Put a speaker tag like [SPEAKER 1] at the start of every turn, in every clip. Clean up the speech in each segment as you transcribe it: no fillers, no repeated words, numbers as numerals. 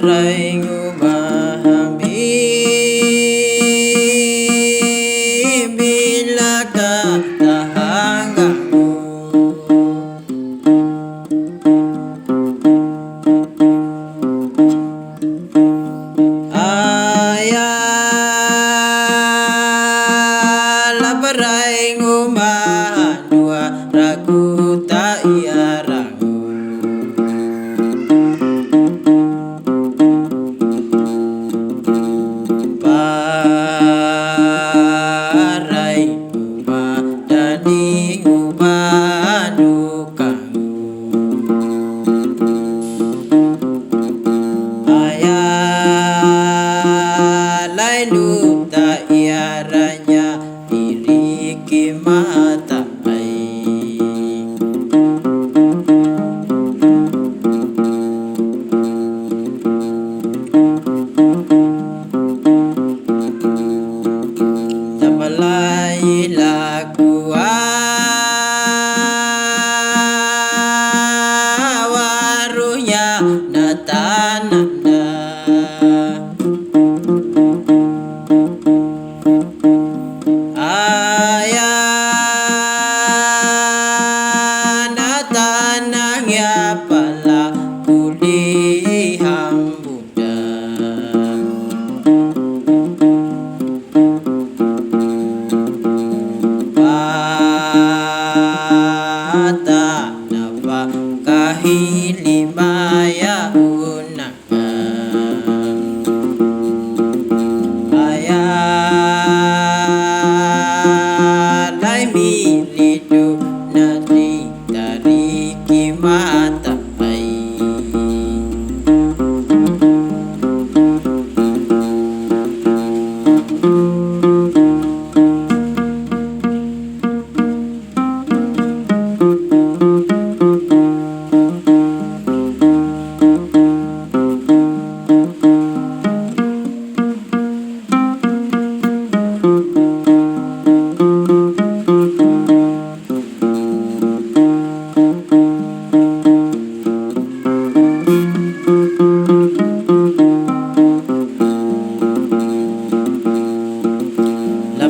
[SPEAKER 1] paraingu memahami bila kata hanggamu. Ayalah paraingu mahaduarak tak iarangu. Paraingu madaningu madukangu. Ayalah tak iaranya iriki mata Tapalai lagu warunya natananda. Ayah natanang ya pala kulihang Buddha. Bata napa kahilimaya unakan. Ayalai milidu nadi tariki mata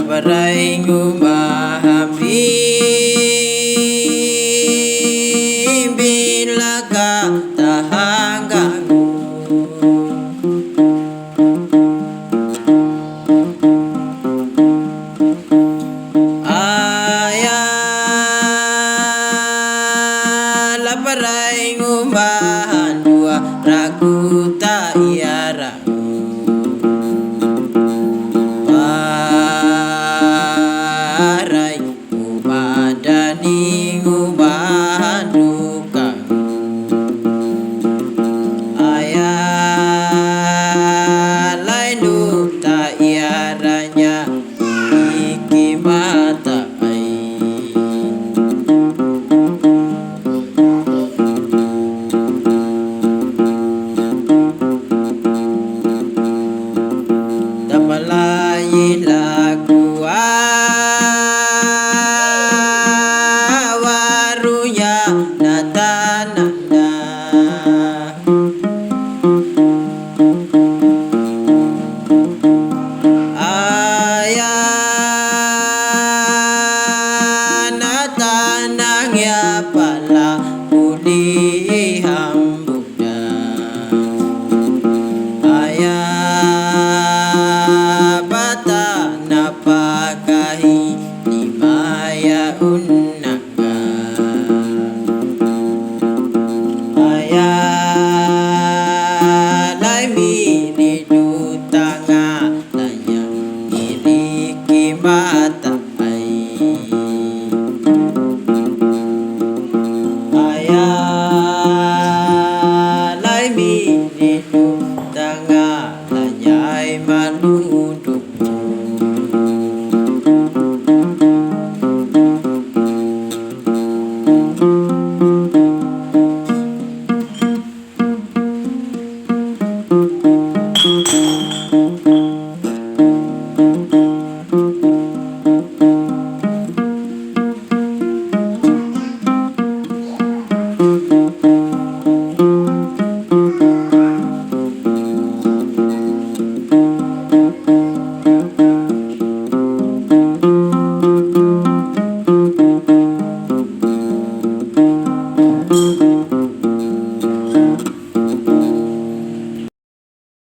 [SPEAKER 1] paraingu memahami bila kata hanggamu. Ayalah paraingu mahaduarak tak iarangu. Paraingu madaningu madukangu. Ayalah tak iaranya iki mata Tapalai lagu warunya natananda. Ayah natanang ya pala kulihang Buddha. Ayah bata napa kahilimaya unakan. Ayah